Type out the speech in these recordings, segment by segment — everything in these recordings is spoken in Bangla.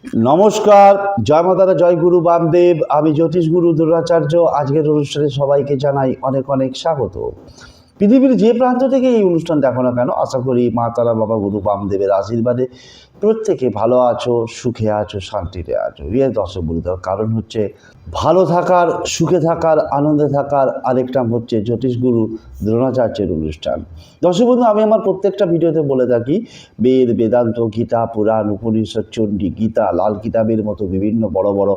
নমস্কার, জয় মাতারা, জয় গুরু বামদেব। আমি জ্যোতিষ গুরু দ্রোণাচার্য। আজকের অনুষ্ঠানে সবাইকে জানাই অনেক অনেক স্বাগত। পৃথিবীর যে প্রান্ত থেকে এই অনুষ্ঠান দেখো না কেন, আশা করি মা তারা, বাবা গুরু বামদেবের আশীর্বাদে প্রত্যেকে ভালো আছো, সুখে আছো, শান্তিতে আছো। দর্শক বলি, তার কারণ হচ্ছে ভালো থাকার, সুখে থাকার, আনন্দে থাকার আরেকটা হচ্ছে জ্যোতিষ গুরু দ্রোণাচার্যের অনুষ্ঠান। দর্শক বন্ধু, আমি আমার প্রত্যেকটা ভিডিওতে বলে থাকি, বেদ, বেদান্ত, গীতা, পুরাণ, উপনিষদ, চণ্ডী, গীতা, লাল কিতাবের মতো বিভিন্ন বড় বড়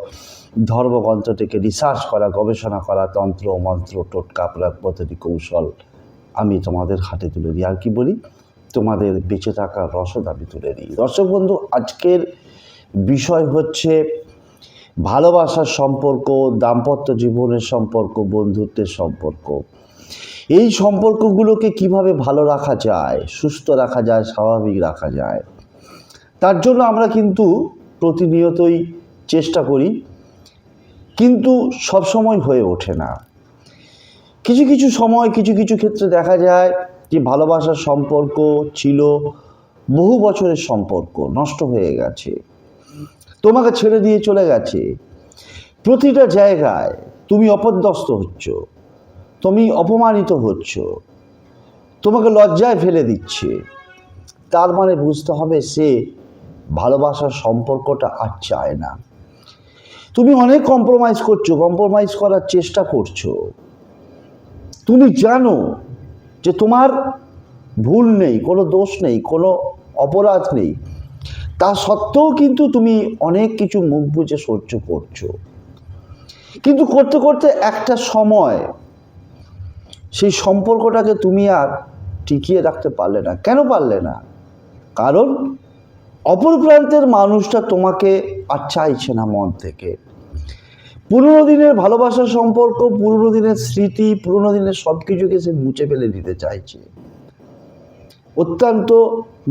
ধর্মগ্রন্থ থেকে রিসার্চ করা, গবেষণা করা তন্ত্র, মন্ত্র, টোটকা, প্রয়োগ পদ্ধতি, কৌশল আমি তোমাদের হাতে তুলে দিই। আর কি বলি, তোমাদের বেঁচে থাকার রসদ আমি তুলে দিই। দর্শক বন্ধু, আজকের বিষয় হচ্ছে ভালোবাসার সম্পর্ক, দাম্পত্য জীবনের সম্পর্ক, বন্ধুত্বের সম্পর্ক। এই সম্পর্কগুলোকে কিভাবে ভালো রাখা যায়, সুস্থ রাখা যায়, স্বাভাবিক রাখা যায়, তার জন্য আমরা কিন্তু প্রতিনিয়তই চেষ্টা করি, কিন্তু সব সময় হয়ে ওঠে না। কিছু কিছু সময়, কিছু কিছু ক্ষেত্রে দেখা যায় যে ভালোবাসার সম্পর্ক ছিল, বহু বছরের সম্পর্ক নষ্ট হয়ে গেছে, তোমাকে ছেড়ে দিয়ে চলে গেছে। প্রতিটা জায়গায় তুমি অপদস্থ হচ্ছ, তুমি অপমানিত হচ্ছ, তোমাকে লজ্জায় ফেলে দিচ্ছে। তার মানে বুঝতে হবে সে ভালোবাসার সম্পর্কটা আর চায় না। তুমি অনেক কম্প্রোমাইজ করছো, কম্প্রোমাইজ করার চেষ্টা করছো। তুমি জানো যে তোমার ভুল নেই, কোনো দোষ নেই, কোনো অপরাধ নেই, তা সত্ত্বেও কিন্তু তুমি অনেক কিছু মুখ বুজে সহ্য করছো। কিন্তু করতে করতে একটা সময় সেই সম্পর্কটাকে তুমি আর টিকিয়ে রাখতে পারলে না। কেন পারলে না? কারণ অপর প্রান্তের মানুষটা তোমাকে আর চাইছে না মন থেকে। পুরনো দিনের ভালোবাসার সম্পর্ক, পুরনো দিনের স্মৃতি, পুরনো দিনের সব কিছুকে সে মুছে ফেলে দিতে চাইছে। অত্যন্ত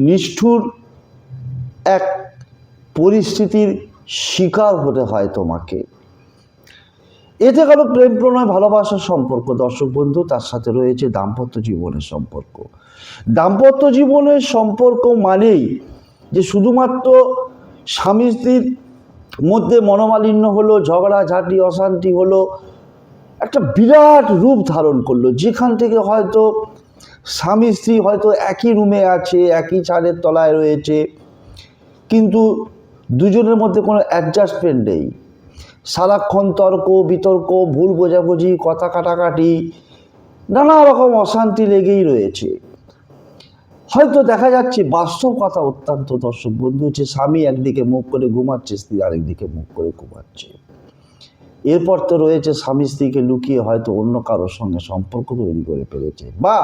নিষ্ঠুর এক পরিস্থিতির শিকার হতে হয় তোমাকে। এতে গেল প্রেম, প্রণয়, ভালোবাসার সম্পর্ক। দর্শক বন্ধু, তার সাথে রয়েছে দাম্পত্য জীবনের সম্পর্ক। দাম্পত্য জীবনের সম্পর্ক মানেই যে শুধুমাত্র স্বামী স্ত্রীর মধ্যে মনোমালিন্য হলো, ঝগড়াঝাঁটি, অশান্তি হলো, একটা বিরাট রূপ ধারণ করলো, যেখান থেকে হয়তো স্বামী স্ত্রী হয়তো একই রুমে আছে, একই ছাদের তলায় রয়েছে, কিন্তু দুজনের মধ্যে কোনো অ্যাডজাস্টমেন্ট নেই। সারাক্ষণ তর্ক বিতর্ক, ভুল বোঝাবুঝি, কথা কাটাকাটি, নানা রকম অশান্তি লেগেই রয়েছে। হয়তো দেখা যাচ্ছে, বাস্তব কথা অত্যন্ত দর্শক বন্ধু, যে স্বামী একদিকে মুখ করে ঘুমাচ্ছে, স্ত্রী আরেকদিকে মুখ করে ঘুমাচ্ছে। এরপর তো রয়েছে স্বামী স্ত্রীকে লুকিয়ে হয়তো অন্য কারোর সঙ্গে সম্পর্ক তৈরি করে ফেলেছে, বা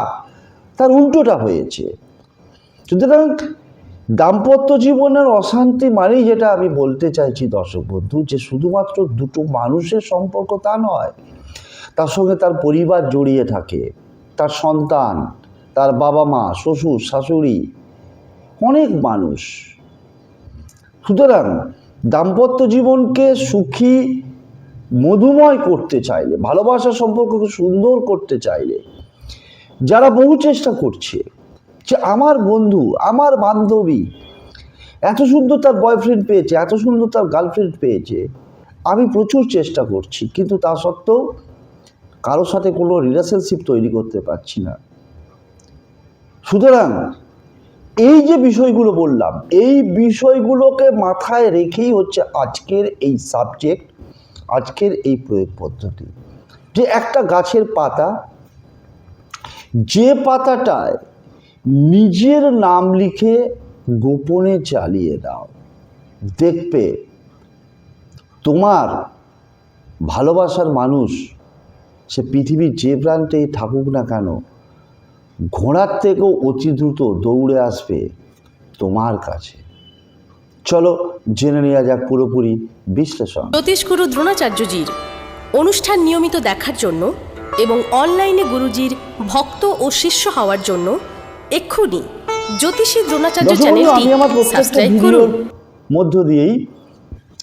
তার উল্টোটা হয়েছে। সুতরাং দাম্পত্য জীবনের অশান্তি মানেই, যেটা আমি বলতে চাইছি দর্শক বন্ধু, যে শুধুমাত্র দুটো মানুষের সম্পর্ক তা নয়, তার সঙ্গে তার পরিবার জড়িয়ে থাকে, তার সন্তান, তার বাবা মা, শ্বশুর শাশুড়ি, অনেক মানুষ। সুতরাং দাম্পত্য জীবনকে সুখী, মধুময় করতে চাইলে, ভালোবাসার সম্পর্ককে সুন্দর করতে চাইলে, যারা বহু চেষ্টা করছে যে আমার বন্ধু, আমার বান্ধবী এত সুন্দর তার বয়ফ্রেন্ড পেয়েছে, এত সুন্দর তার গার্লফ্রেন্ড পেয়েছে, আমি প্রচুর চেষ্টা করছি, কিন্তু তা সত্ত্বেও কারোর সাথে কোনো রিলেশনশিপ তৈরি করতে পারছি না। সুতরাং এই যে বিষয়গুলো বললাম, এই বিষয়গুলোকে মাথায় রেখেই হচ্ছে আজকের এই সাবজেক্ট, আজকের এই প্রয়োগ পদ্ধতি। যে একটা গাছের পাতা, যে পাতাটায় নিজের নাম লিখে গোপনে জ্বালিয়ে দাও, দেখবে তোমার ভালোবাসার মানুষ, সে পৃথিবীর যে প্রান্তেই থাকুক না কেন, ঘোড়ার থেকেও অতি দ্রুত দৌড়ে আসবে তোমার কাছে। চলো জেনে নেওয়া যাক পুরোপুরি বিশ্লেষণ। জ্যোতিষ গুরু দ্রোণাচার্যজির অনুষ্ঠান নিয়মিত দেখার জন্য এবং অনলাইনে গুরুজির ভক্ত ও শিষ্য হওয়ার জন্য এক্ষুনি জ্যোতিষী দ্রোণাচার্য চ্যানেলটি আমি আমার প্রত্যেকটা সাবস্ক্রাইব ভিডিওর করুন। মধ্য দিয়েই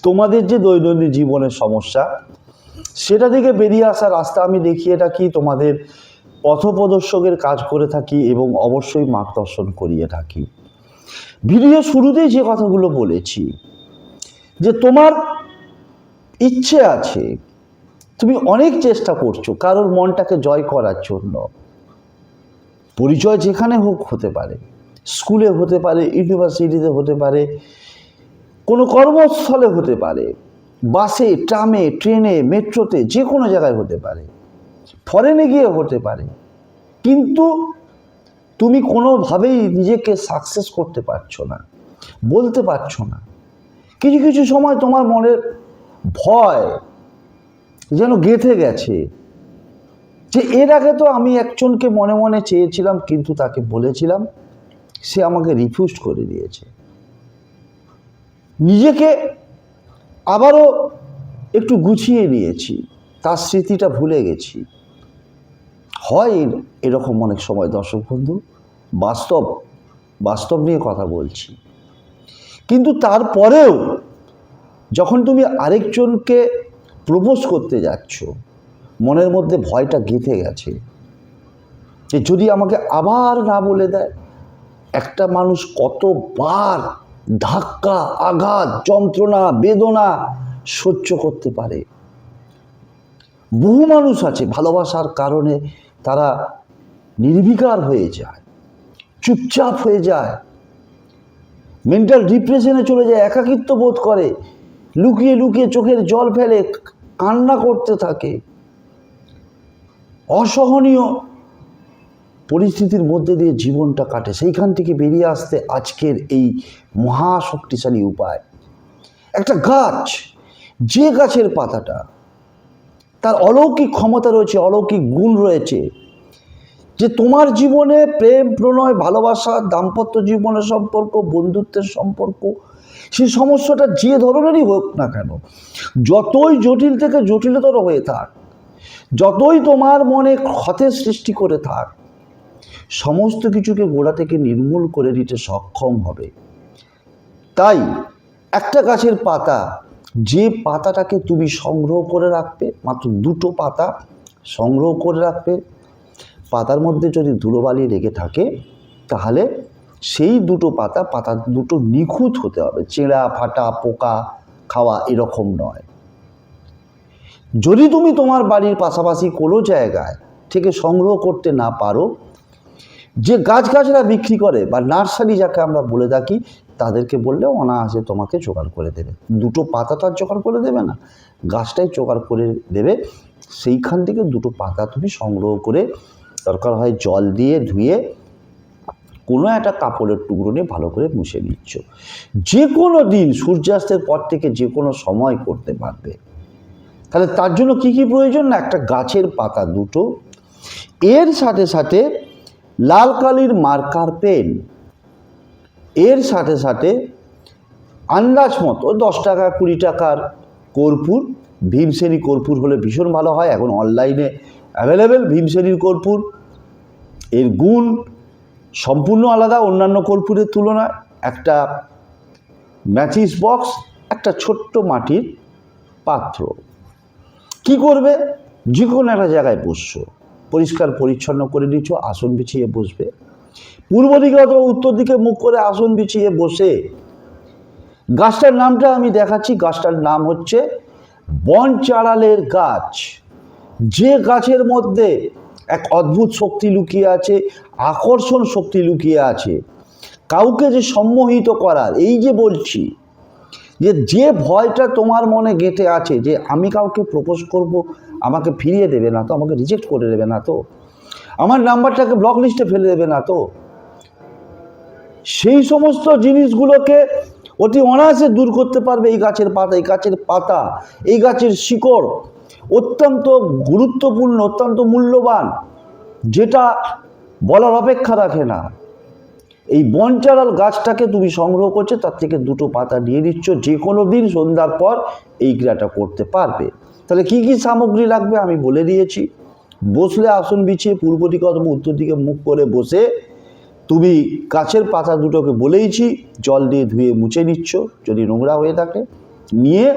তোমাদের যে দৈনন্দিন জীবনের সমস্যা, সেটা থেকে বেরিয়ে আসার রাস্তা আমি দেখিয়ে থাকি, তোমাদের পথপ্রদর্শকের কাজ করে থাকি এবং অবশ্যই মার্গদর্শন করিয়ে থাকি। ভিডিও শুরুতেই যে কথাগুলো বলেছি, যে তোমার ইচ্ছে আছে, তুমি অনেক চেষ্টা করছো কারোর মনটাকে জয় করার জন্য। পরিচয় যেখানে হোক হতে পারে, স্কুলে হতে পারে, ইউনিভার্সিটিতে হতে পারে, কোনো কর্মস্থলে হতে পারে, বাসে, ট্রামে, ট্রেনে, মেট্রোতে, যে কোনো জায়গায় হতে পারে, ফরেনে গিয়ে হতে পারে। কিন্তু তুমি কোনোভাবেই নিজেকে সাকসেস করতে পারছো না, বলতে পারছো না। কিছু কিছু সময় তোমার মনের ভয় যেন গেঁথে গেছে যে এর আগে তো আমি একজনকে মনে মনে চেয়েছিলাম, কিন্তু তাকে বলেছিলাম, সে আমাকে রিফিউজ করে দিয়েছে। নিজেকে আবারও একটু গুছিয়ে নিয়েছি, তার স্মৃতিটা ভুলে গেছি। হয় এরকম অনেক সময় দর্শক বন্ধু, বাস্তব নিয়ে কথা বলছি। কিন্তু তারপরেও যখন তুমি আরেকজনকে প্রপোজ করতে যাচ্ছ, মনের মধ্যে ভয়টা গেঁথে গেছে যে যদি আমাকে আবার না বলে দেয়। একটা মানুষ কতবার ধাক্কা, আঘাত, যন্ত্রণা, বেদনা সহ্য করতে পারে। বহু মানুষ আছে ভালোবাসার কারণে তারা নির্বিকার হয়ে যায়, চুপচাপ হয়ে যায়, মেন্টাল ডিপ্রেশনে চলে যায়, একাকিত্ব বোধ করে, লুকিয়ে লুকিয়ে চোখের জল ফেলে কান্না করতে থাকে। অসহনীয় পরিস্থিতির মধ্যে দিয়ে জীবনটা কাটে। সেইখান থেকে বেরিয়ে আসতে আজকের এই মহাশক্তিশালী উপায়। একটা গাছ, যে গাছের পাতাটা, তার অলৌকিক ক্ষমতা রয়েছে, অলৌকিক গুণ রয়েছে, যে তোমার জীবনে প্রেম, প্রণয়, ভালোবাসা, দাম্পত্য জীবনের সম্পর্ক, বন্ধুত্বের সম্পর্ক, সেই সমস্যাটা যে ধরনেরই হোক না কেন, যতই জটিল থেকে জটিলতর হয়ে থাক, যতই তোমার মনে ক্ষতের সৃষ্টি করে থাক, সমস্ত কিছুকে গোড়া থেকে নির্মূল করে দিতে সক্ষম হবে। তাই একটা গাছের পাতা, যে পাতাটাকে তুমি সংগ্রহ করে রাখবে, মাত্র দুটো পাতা সংগ্রহ করে রাখবে, পাতার মধ্যে যদি ধুলোবালি লেগে থাকে তাহলে সেই দুটো পাতা দুটো নিখুঁত হতে হবে, চেরা ফাটা, পোকা খাওয়া এরকম নয়। যদি তুমি তোমার বাড়ির পাশাপাশি কোনো জায়গায় থেকে সংগ্রহ করতে না পারো, যে গাছগাছরা বিক্রি করে বা নার্সারি যাকে আমরা বলে থাকি, তাদেরকে বললে অনায়াসে তোমাকে জোগাড় করে দেবে। দুটো পাতা তো আর জোগাড় করে দেবে না, গাছটাই জোগাড় করে দেবে। সেইখান থেকে দুটো পাতা তুমি সংগ্রহ করে, দরকার হয় জল দিয়ে ধুয়ে কোনো একটা কাপড়ের টুকরো নিয়ে ভালো করে মুছে নিচ্ছ। যে কোনো দিন সূর্যাস্তের পর থেকে যে কোনো সময় করতে পারবে। তাহলে তার জন্য কি কি প্রয়োজন? না, একটা গাছের পাতা দুটো, এর সাথে সাথে লাল কালির মার্কার পেন, এর সাথে সাথে আন্দাজ মতো 10 টাকা 20 টাকার কর্পূর, ভীমসেনী কর্পূর হলে ভীষণ ভালো হয়, এখন অনলাইনে অ্যাভেলেবেল ভীমসেনীর কর্পূর। এর গুণ সম্পূর্ণ আলাদা অন্যান্য কর্পূরের তুলনায়। একটা ম্যাচিস বক্স, একটা ছোট্ট মাটির পাত্র। কি করবে? যে কোনো একটা জায়গায় বসছো, পরিষ্কার পরিচ্ছন্ন করে নিচ্ছ, আসন বিছিয়ে বসবে। পূর্ব দিকে অথবা উত্তর দিকে মুখ করে আসন বিছিয়ে বসে গাছটার নামটা আমি দেখাচ্ছি। গাছটার নাম হচ্ছে বনচাঁড়ালের গাছ। যে গাছের মধ্যে এক অদ্ভুত শক্তি লুকিয়ে আছে, আকর্ষণ শক্তি লুকিয়ে আছে, কাউকে যে সম্মোহিত করার, এই যে বলছি যে ভয়টা তোমার মনে গেঁথে আছে যে আমি কাউকে প্রপোজ করব, আমাকে ফিরিয়ে দেবে না তো, আমাকে রিজেক্ট করে দেবে না তো, আমার নাম্বারটাকে ব্লক লিস্টে ফেলে দেবে না তো, সেই সমস্ত জিনিসগুলোকে অতি অনায়াসে দূর করতে পারবে এই গাছের পাতা। এই গাছের পাতা, এই গাছের শিকড় অত্যন্ত গুরুত্বপূর্ণ, অত্যন্ত মূল্যবান, যেটা বলার অপেক্ষা রাখে না। এই বনচাঁড়াল গাছটাকে তুমি সংগ্রহ করছো, তার থেকে দুটো পাতা নিয়ে নিচ্ছ, যে কোনো দিন সন্ধ্যার পর এই ক্রিয়াটা করতে পারবে। তাহলে কি কি সামগ্রী লাগবে আমি বলে দিয়েছি। বসলে আসন বিছিয়ে পূর্ব দিকে অথবা উত্তর দিকে মুখ করে বসে তুমি গাছের পাতা দুটোকে বলেইছি জল দিয়ে ধুয়ে মুছে নিচ্ছ যদি নোংরা হয়ে থাকে, নিয়ে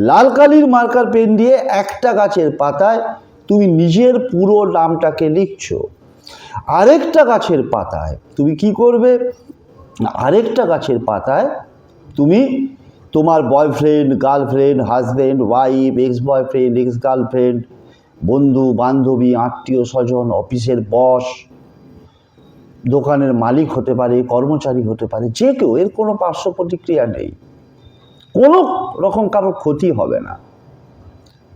লাল কালির মার্কার পেন দিয়ে একটা গাছের পাতায় তুমি নিজের পুরো নামটাকে লিখছো। আরেকটা গাছের পাতায় তুমি কি করবে? আরেকটা গাছের পাতায় তুমি তোমার boyfriend, girlfriend, husband, wife, ex boyfriend, ex girlfriend, বন্ধু বান্ধবী, আত্মীয় স্বজন, অফিসের বস, দোকানের মালিক হতে পারে, কর্মচারী হতে পারে, যে কেউ, এর কোনো পার্শ্ব প্রতিক্রিয়া নেই, কোনো রকম কারোর ক্ষতি হবে না।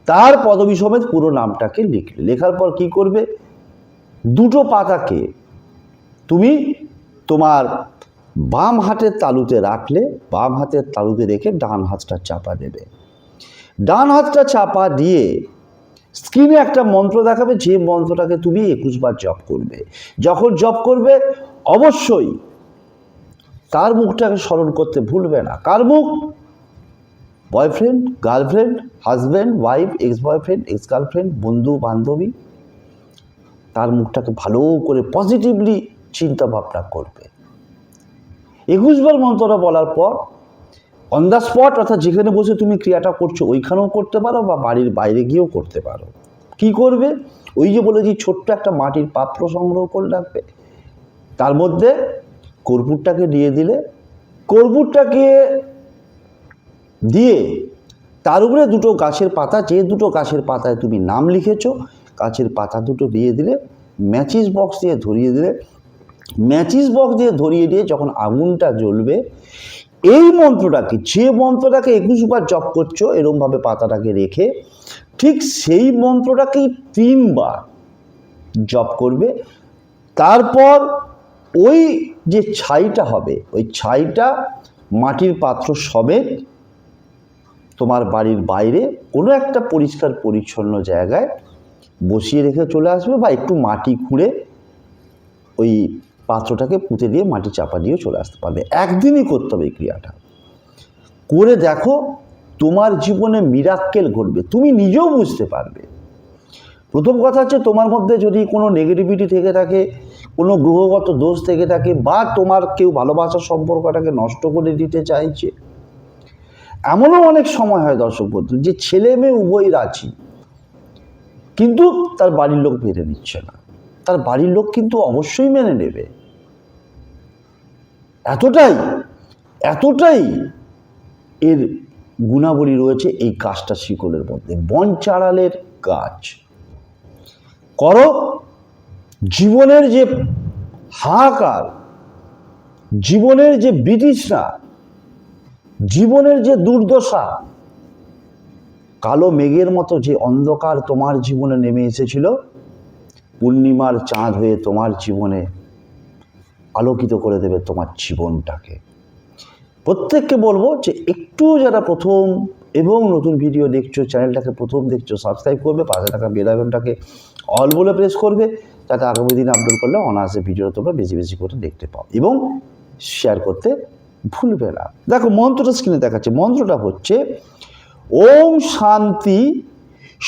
তার পদবী সমেত পুরো নামটাকে লিখলে, লেখার পর কি করবে, দুটো পাতাকে তুমি তোমার বাম হাতের তালুতে রাখলে, বাম হাতের তালুতে রেখে ডান হাতটা চাপা দেবে। ডান হাতটা চাপা দিয়ে স্ক্রিনে একটা মন্ত্র দেখাবে, যে মন্ত্রটাকে তুমি 21 বার জপ করবে। যখন জপ করবে অবশ্যই তার মুখটাকে স্মরণ করতে ভুলবে না। কার মুখ? Boyfriend, girlfriend, husband, wife, ex boyfriend, ex girlfriend, বন্ধু বান্ধবী, তার মুখটাকে ভালো করে পজিটিভলি চিন্তা ভাবনা করবে। 21 বার মন্ত্রটা বলার পর অন দ্য স্পট, অর্থাৎ যেখানে বসে তুমি ক্রিয়াটা করছো ওইখানেও করতে পারো বা বাড়ির বাইরে গিয়েও করতে পারো। কি করবে? ওই যে বলেছি ছোট্ট একটা মাটির পাত্র সংগ্রহ করে রাখবে, তার মধ্যে কর্পূরটাকে দিয়ে দিলে, কর্পূরটাকে দিয়ে তার উপরে দুটো গাছের পাতা, যে দুটো গাছের পাতায় তুমি নাম লিখেছো, গাছের পাতা দুটো দিয়ে দিলে, ম্যাচিস বক্স দিয়ে ধরিয়ে দিলে, ম্যাচিস বক্স দিয়ে ধরিয়ে দিয়ে যখন আগুনটা জ্বলবে, এই মন্ত্রটাকে, যে মন্ত্রটাকে 21 বার জপ করছো এরকমভাবে পাতাটাকে রেখে, ঠিক সেই মন্ত্রটাকেই 3 বার জপ করবে। তারপর ওই যে ছাইটা হবে, ওই ছাইটা মাটির পাত্র সমেত তোমার বাড়ির বাইরে কোনো একটা পরিষ্কার পরিচ্ছন্ন জায়গায় বসিয়ে রেখে চলে আসবে, বা একটু মাটি খুঁড়ে ওই পাত্রটাকে পুঁতে দিয়ে মাটি চাপা দিয়ে চলে আসতে পারবে। একদিনই করতে হবে এই ক্রিয়াটা। করে দেখো, তোমার জীবনে মিরাক্কেল ঘটবে, তুমি নিজেও বুঝতে পারবে। প্রথম কথা হচ্ছে, তোমার মধ্যে যদি কোনো নেগেটিভিটি থেকে থাকে, কোনো গ্রহগত দোষ থেকে থাকে, বা তোমার কেউ ভালোবাসার সম্পর্কটাকে নষ্ট করে দিতে চাইছে, এমনও অনেক সময় হয় দর্শক বন্ধু, যে ছেলে মেয়ে উভয় রাজি, কিন্তু তার বাড়ির লোক মেনে নিচ্ছে না। তার বাড়ির লোক কিন্তু অবশ্যই মেনে নেবে। এতটাই এর গুণাবলী রয়েছে এই গাছটা শিকলের মধ্যে। বনচাঁড়ালের গাছ করো, জীবনের যে হাহাকার, জীবনের যে বিতৃষ্ণা, জীবনের যে দুর্দশা, কালো মেঘের মতো যে অন্ধকার তোমার জীবনে নেমে এসেছিল, পূর্ণিমার চাঁদ হয়ে তোমার জীবনে আলোকিত করে দেবে তোমার জীবনটাকে। প্রত্যেককে বলবো যে একটু যারা প্রথম এবং নতুন ভিডিও দেখছো, চ্যানেলটাকে প্রথম দেখছো, সাবস্ক্রাইব করবে, পাশে থাকা বেল আইকনটাকে অল বলে প্রেস করবে, যাতে আগামী দিনে আপলোড করলে অনায়াসে ভিডিওটা তোমরা বেশি বেশি করে দেখতে পাও, এবং শেয়ার করতে ভুলবে না। দেখো মন্ত্রটা স্ক্রিনে দেখাচ্ছে, মন্ত্রটা হচ্ছে ওম শান্তি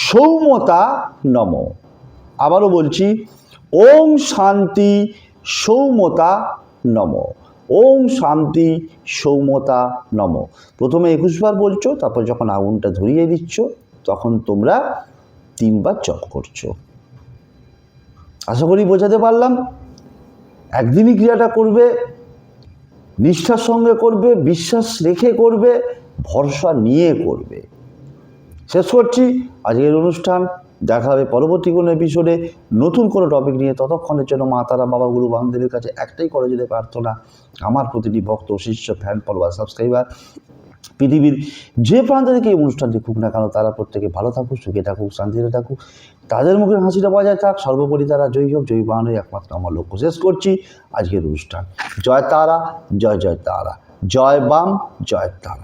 সৌম্যতা নম। আবারও বলছি, ওম শান্তি সৌম্যতা নম, ওম শান্তি সৌম্যতা নম। প্রথমে 21 বার বলছো, তারপর যখন আগুনটা ধরিয়ে দিচ্ছ তখন তোমরা 3 বার জপ করছো। আশা করি বোঝাতে পারলাম। একদিনই ক্রিয়াটা করবে, নিষ্ঠার সঙ্গে করবে, বিশ্বাস রেখে করবে, ভরসা নিয়ে করবে। শেষ করছি আজকের অনুষ্ঠান। দেখা হবে পরবর্তী কোনো এপিসোডে নতুন কোনো টপিক নিয়ে। ততক্ষণের জন্য মা তারা, বাবা, গুরু, বান্ধবের কাছে একটাই করে যেতে প্রার্থনা, আমার প্রতিটি ভক্ত, শিষ্য, ফ্যান, ফলোয়ার, সাবস্ক্রাইবার পৃথিবীর যে প্রান্ত থেকে এই অনুষ্ঠান দেখুক না কেন, তারা প্রত্যেকে ভালো থাকুক, সুখে থাকুক, শান্তিতে থাকুক, তাদের মুখের হাসিটা বজায় থাক, সর্বোপরি তারা জয়ী হোক, জয়ী বানানোই একমাত্র আমার লক্ষ্য। শেষ করছি আজকের অনুষ্ঠান। জয় তারা, জয় জয় তারা, জয় বাম, জয় তারা।